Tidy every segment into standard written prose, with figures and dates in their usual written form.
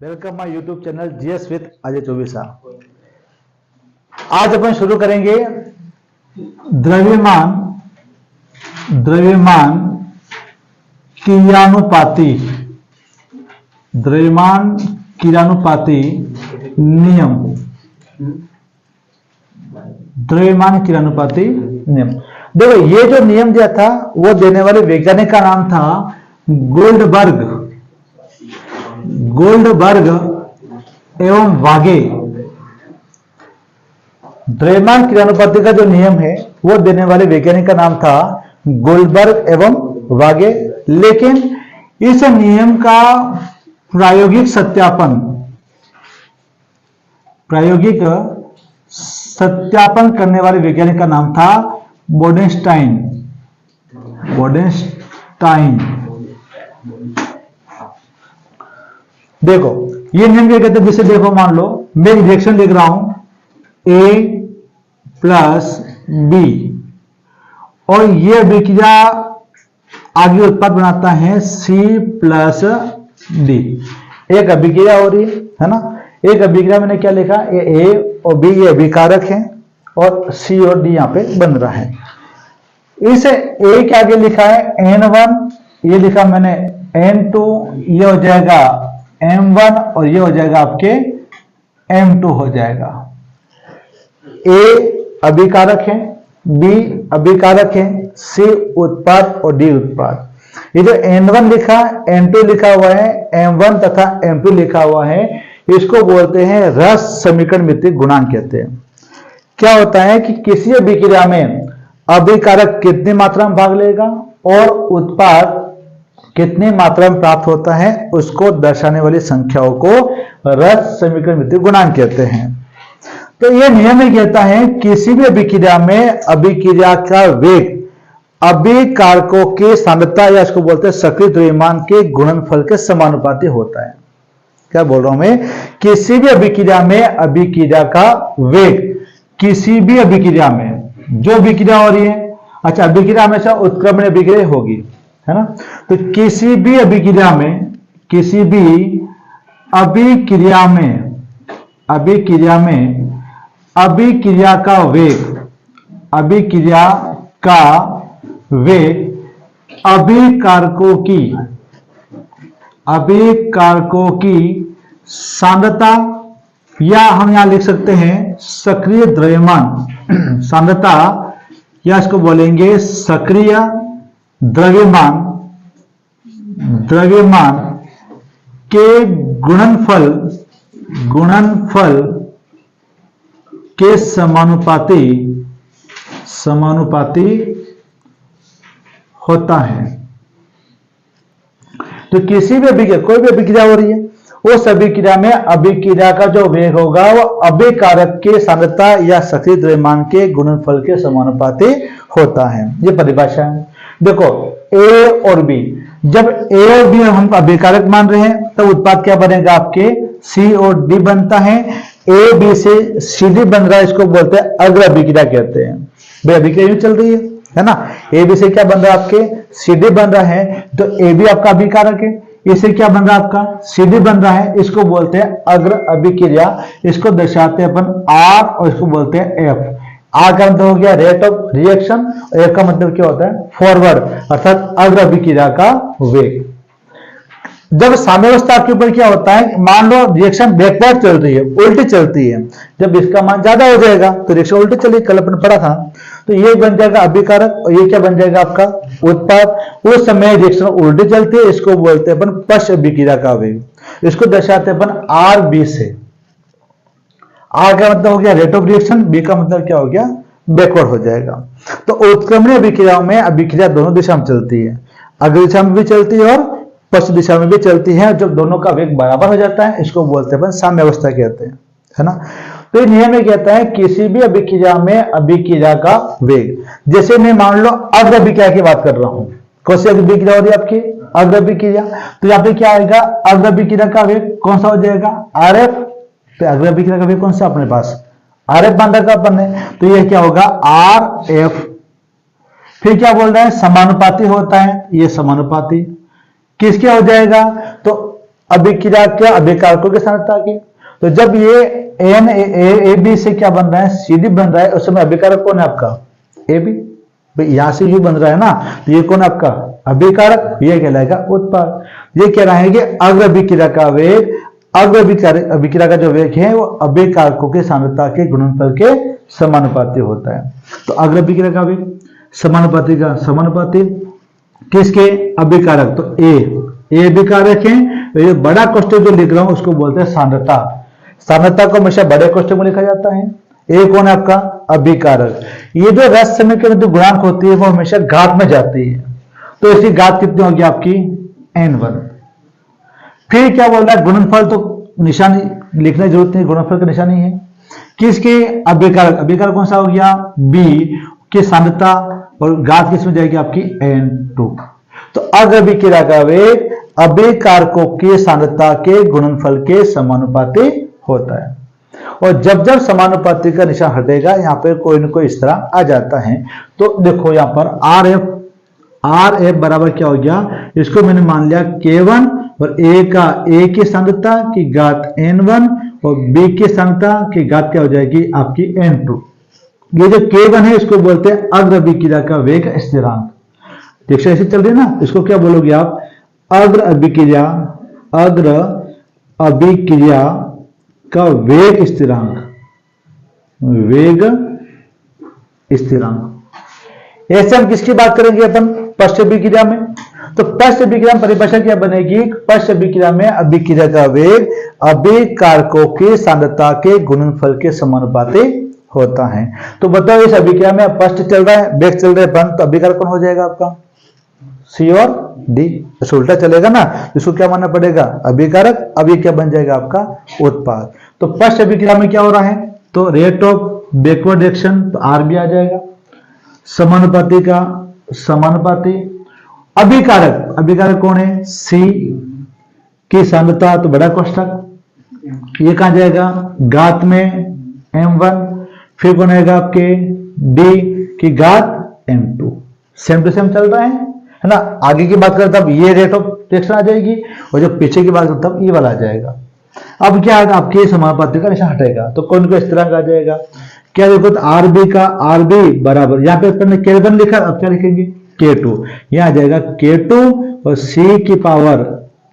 Welcome my YouTube channel GS with Ajay Chaubisa. आज अपन शुरू करेंगे द्रव्यमान क्रियानुपाती नियम। द्रव्यमान क्रियानुपाती नियम। देखो, ये जो नियम दिया था वो देने वाले वैज्ञानिक का नाम था गोल्डबर्ग एवं वागे। द्रव्यमान क्रियानुपाती का जो नियम है वो देने वाले वैज्ञानिक का नाम था गोल्डबर्ग एवं वागे। लेकिन इस नियम का प्रायोगिक सत्यापन करने वाले वैज्ञानिक का नाम था बोडेनस्टाइन। देखो, ये नियम क्या कहते हैं, जैसे देखो मान लो मैं एक रिएक्शन लिख रहा हूं A प्लस B और ये अभिक्रिया आगे उत्पाद बनाता है C प्लस D। एक अभिक्रिया हो रही है ना। एक अभिक्रिया मैंने क्या लिखा, ये A और B ये अभिकारक है और C और D यहां पे बन रहा है। इस A के आगे लिखा है N1, ये लिखा मैंने N2, ये हो जाएगा M1 और ये हो जाएगा आपके M2 हो जाएगा। A अभिकारक है, B अभिकारक है, C उत्पाद और D उत्पाद। ये जो N1 लिखा, N2 लिखा हुआ है, M1 तथा M2 लिखा हुआ है, इसको बोलते हैं रस समीकरण मिति गुणांक कहते हैं। क्या होता है कि किसी अभिक्रिया में अभिकारक कितनी मात्रा में भाग लेगा और उत्पाद कितनी मात्रा में प्राप्त होता है, उसको दर्शाने वाली संख्याओं को रस समीकरण मिति गुणांक कहते हैं। तो यह नियम ही कहता है किसी भी अभिक्रिया में अभिक्रिया का वेग अभिकारकों की सांद्रता या इसको बोलते हैं सक्रिय द्रव्यमान के गुणनफल के समानुपाती होता है। क्या बोल रहा हूं मैं, किसी भी अभिक्रिया में अभिक्रिया का वेग, किसी भी अभिक्रिया में जो अभिक्रिया हो रही है, अच्छा अभिक्रिया हमेशा उत्क्रमण अभिक्रिया होगी, है ना। तो किसी भी अभिक्रिया में अभिक्रिया का वेग अभिकारकों की सांद्रता, या हम यहां लिख सकते हैं सक्रिय द्रव्यमान सांद्रता, या इसको बोलेंगे सक्रिय द्रव्यमान के गुणनफल के समानुपाती होता है। तो किसी भी अभिक्रिया, कोई भी अभिक्रिया हो रही है, उस अभिक्रिया में अभिक्रिया का जो वेग होगा वो अभिकारक के सांद्रता या सक्रिय द्रव्यमान के गुणनफल के समानुपाती होता है। ये परिभाषा है। देखो A और B, जब A और B हम अभिकारक मान रहे हैं तब उत्पाद क्या बनेगा, आपके C और D बनता है। A B से CD बन रहा है, इसको बोलते हैं अग्र अभिक्रिया कहते हैं। भाई अभिक्रिया यूं चल रही है ना। A B से क्या बन रहा है, आपके CD बन रहा है, तो A B आपका अभिकारक है, इससे क्या बन रहा है, आपका CD बन रहा है, इसको बोलते हैं अग्र अभिक्रिया। इसको दर्शाते हैं अपन R और इसको बोलते हैं F। R का मतलब हो गया रेट ऑफ रिएक्शन, F का मतलब क्या होता है, फॉरवर्ड, अर्थात अग्र अभिक्रिया का वेग। जब साम्यावस्था के ऊपर क्या होता है, मान लो रिएक्शन बैकवर्ड चल रही है, उल्टी चलती है, जब इसका मान ज्यादा हो जाएगा तो रिएक्शन उल्टी चलेगी, कल अपन पढ़ा था। तो ये बन जाएगा अभिकारक और ये क्या बन जाएगा, आपका उत्पाद। उस समय रिएक्शन उल्टी चलती है, इसको बोलते हैं अपन पश्च अभिक्रिया का वेग। इसको दर्शाते हैं अपन RB से। R का मतलब हो गया रेट ऑफ रिएक्शन, B का मतलब क्या हो गया, बैकवर्ड हो जाएगा। तो उत्क्रमणीय अभिक्रियाओं में अभिक्रिया दोनों दिशा में चलती है, अग्र दिशा में भी चलती है और पश्चिम दिशा में भी चलती है। जब दोनों का वेग बराबर हो जाता है, इसको बोलते हैं साम्यावस्था कहते हैं, है ना। तो ये नियम में कहता है किसी भी अभिक्रिया में अभिक्रिया का वेग, जैसे मैं मान लो अग्र अभिक्रिया की बात कर रहा हूं, कौन सी अभिक्रिया हो रही है आपकी, अग्र अभिक्रिया। तो यहाँ पे क्या आएगा, अग्र अभिक्रिया का वेग कौन सा हो जाएगा, RF। तो अग्र अभिक्रिया का वेग कौन सा अपने पास, RF बांधा का अपन है, तो ये क्या होगा RF। फिर क्या बोल रहे हैं, समानुपाती होता है, ये समानुपाती किसके हो जाएगा, तो अभिक्रिया क्या अभिकारकों के सांद्रता के। तो जब ये एन ए बी से क्या बन रहा है, सी डी बन रहा है, उस समय अभिकारक कौन है आपका, ए बी। यहां से यू बन रहा है ना, तो ये कौन आपका अभिकारक, ये कहलाएगा उत्पाद। ये कह रहा है कि अग्र अभिक्रिया का वेग, अग्र अभिक्रिया का जो वेग है वो अभिकारकों के सांद्रता के गुणनफल के समानुपाती होता है। तो अग्र अभिक्रिया का वेग समानुपाती का समानुपाती किसके, अभिकारक। तो ए अभिकारक है, तो ये बड़ा कोष्ठक जो लिख रहा हूं उसको बोलते हैं सांद्रता। सांद्रता को हमेशा बड़े कोष्ठक में लिखा जाता है। ए कौन है आपका अभिकारक। ये जो रस समीकरण जो गुणांक होती है वो हमेशा घात में जाती है, तो इसकी घात कितनी होगी आपकी n1। फिर क्या बोल रहा है, गुणनफल तो निशानी लिखने की जरूरत नहीं, गुणनफल की निशानी है किसके, अभिकारक। अभिकारक कौन सा हो गया, बी की सांद्रता, और घात किसमें जाएगी आपकी n2। तो अग्र अभिक्रिया का वेग अभिकारकों की सांद्रता के गुणनफल के समानुपाती होता है। और जब जब समानुपाती का निशान हटेगा यहाँ पे कोई न कोई इस तरह आ जाता है। तो देखो यहाँ पर आर एफ बराबर क्या हो गया, इसको मैंने मान लिया K1, और ए की सांद्रता की घात n1 और बी की सांद्रता की घात क्या हो जाएगी आपकी n2। ये जो K1 है इसको बोलते हैं अग्र अभिक्रिया का वेग स्थिरांक। ठीक है, ऐसे चल रही है ना, इसको क्या बोलोगे आप, अग्र अभिक्रिया का वेग स्थिरांक, वेग स्थिरांक। ऐसे हम किसकी बात करेंगे अपन, पश्च अभिक्रिया में। तो पश्च अभिक्रिया में परिभाषा क्या बनेगी, पश्च अभिक्रिया में अभिक्रिया का वेग अभिकारकों की सांद्रता के गुणनफल के समानुपाती होता है। तो बताओ इस अभिक्रिया में पश्च चल रहा है, वेग चल रहा है बंद, तो अभिकारक कौन हो जाएगा आपका, सी और डी। तो उल्टा चलेगा ना, इसको क्या मानना पड़ेगा अभिकारक, अब ये क्या बन जाएगा आपका उत्पाद। तो पश्च अभिक्रिया में क्या हो रहा है, तो रेट ऑफ बैकवर्ड रिएक्शन, तो आर भी आ जाएगा, समानुपाती का समानुपाती, अभिकारक कौन है, सी की सांद्रता, तो बड़ा कोष्ठक, ये कहां जाएगा घात में m1, फिर कौन आएगा आपके डी की घात m2। सेम टू सेम चल रहा है ना। आगे की बात करें तब ये रेट ऑफ रिएक्शन आ जाएगी, और जब पीछे की बात करें तब ये वाला आ जाएगा। अब क्या है आपके समानुपाती का निशान हटेगा, तो कौन को इस तरह का आ जाएगा, क्या देखो, तो आर बी बराबर, यहाँ पे अपने K1 लिखा, अब क्या लिखेंगे K2, यहां आ जाएगा K2 और C की पावर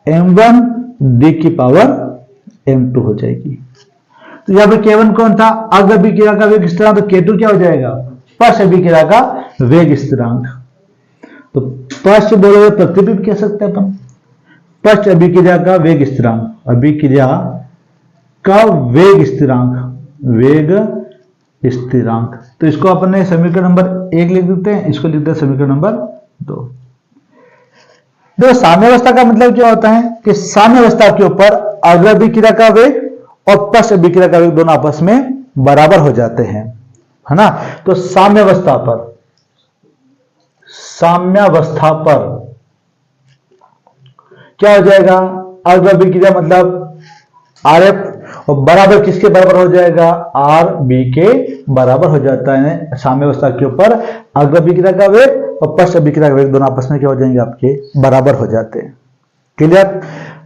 m1 D की पावर m2 हो जाएगी। तो यहाँ पे K1 कौन था, अग्र अभिक्रिया का वेग स्थिरांक, तो K2 क्या हो जाएगा, पश्च अभिक्रिया का वेग स्थिरांक। तो पश्च बोलोगे प्रतिबिंब कह सकते हैं अपन, पश्च अभिक्रिया का वेग स्थिरांक, अभिक्रिया का वेग स्थिरांक, वेग स्थिरांक। तो इसको अपन ने समीकरण नंबर 1 लिख देते हैं, इसको लिखते हैं समीकरण नंबर 2। देखो साम्यावस्था का मतलब क्या होता है कि साम्यावस्था के ऊपर अग्र अभिक्रिया का वेग और पश्च अभिक्रिया का वेग दोनों आपस में बराबर हो जाते हैं, है ना। तो साम्यावस्था पर क्या हो जाएगा, अग्र अभिक्रिया मतलब आर एफ, और बराबर किसके बराबर हो जाएगा, आर बी के बराबर हो जाता है। साम्यावस्था के ऊपर अग्र अभिक्रिया का वेग और पश्च अभिक्रिया का वेग दोनों आपस में क्या हो जाएंगे आपके बराबर हो जाते हैं। क्लियर।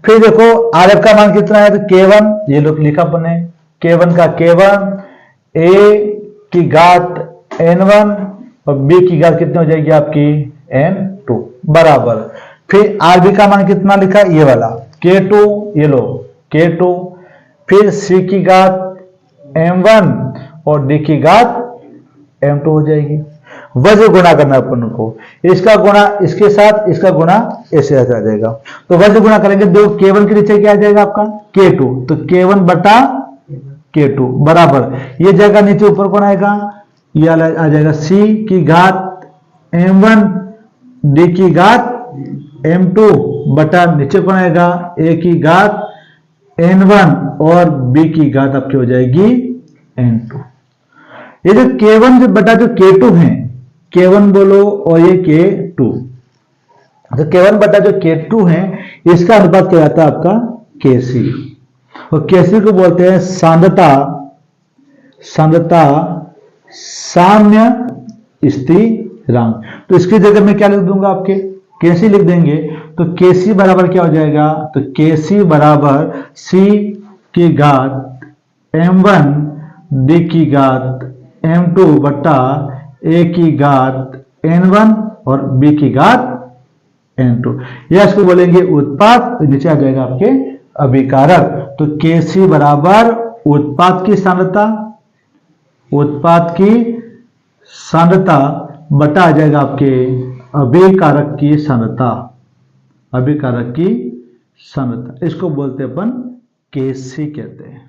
फिर देखो आर एफ का मान कितना है, तो K1, ये लोग लिखा अपने K1 का K1, ए की घात n1 और बी की घात कितनी हो जाएगी आपकी n2 बराबर। फिर आर बी का मान कितना लिखा, ये वाला K2, ये लो K2, फिर C की घात m1 और D की घात m2 हो जाएगी। वज्र गुणा करना अपन को, इसका गुणा इसके साथ, इसका गुणा ऐसे आ जाएगा। तो वज्र गुणा करेंगे, दो K1 के नीचे क्या आ जाएगा आपका K2, तो K1 बटा K2 बराबर, ये जाएगा नीचे, ऊपर कौन आएगा, ये आ जाएगा C की घात m1 D की घात m2 बटा नीचे कौन आएगा A की घात n1 और B की घात आपकी हो जाएगी n2। ये जो K1 बटा जो K2 है, K1 बोलो और ये K2, तो K1 बटा जो K2 है इसका अनुपात क्या आता है आपका Kc, और Kc को बोलते हैं सांद्रता साम्य स्थिरांक। तो इसकी जगह मैं क्या लिख दूंगा आपके Kc लिख देंगे, तो Kc बराबर क्या हो जाएगा, तो Kc बराबर C की घात m1 D की घात m2 बटा A की घात n1 और B की घात n2, या इसको बोलेंगे उत्पाद, नीचे आ जाएगा आपके अभिकारक। तो Kc बराबर उत्पाद की सांद्रता, उत्पाद की सांद्रता बटा आ जाएगा आपके अभिकारक की सांद्रता, अभिकारक की सांद्रता, इसको बोलते हैं अपन Kc कहते हैं।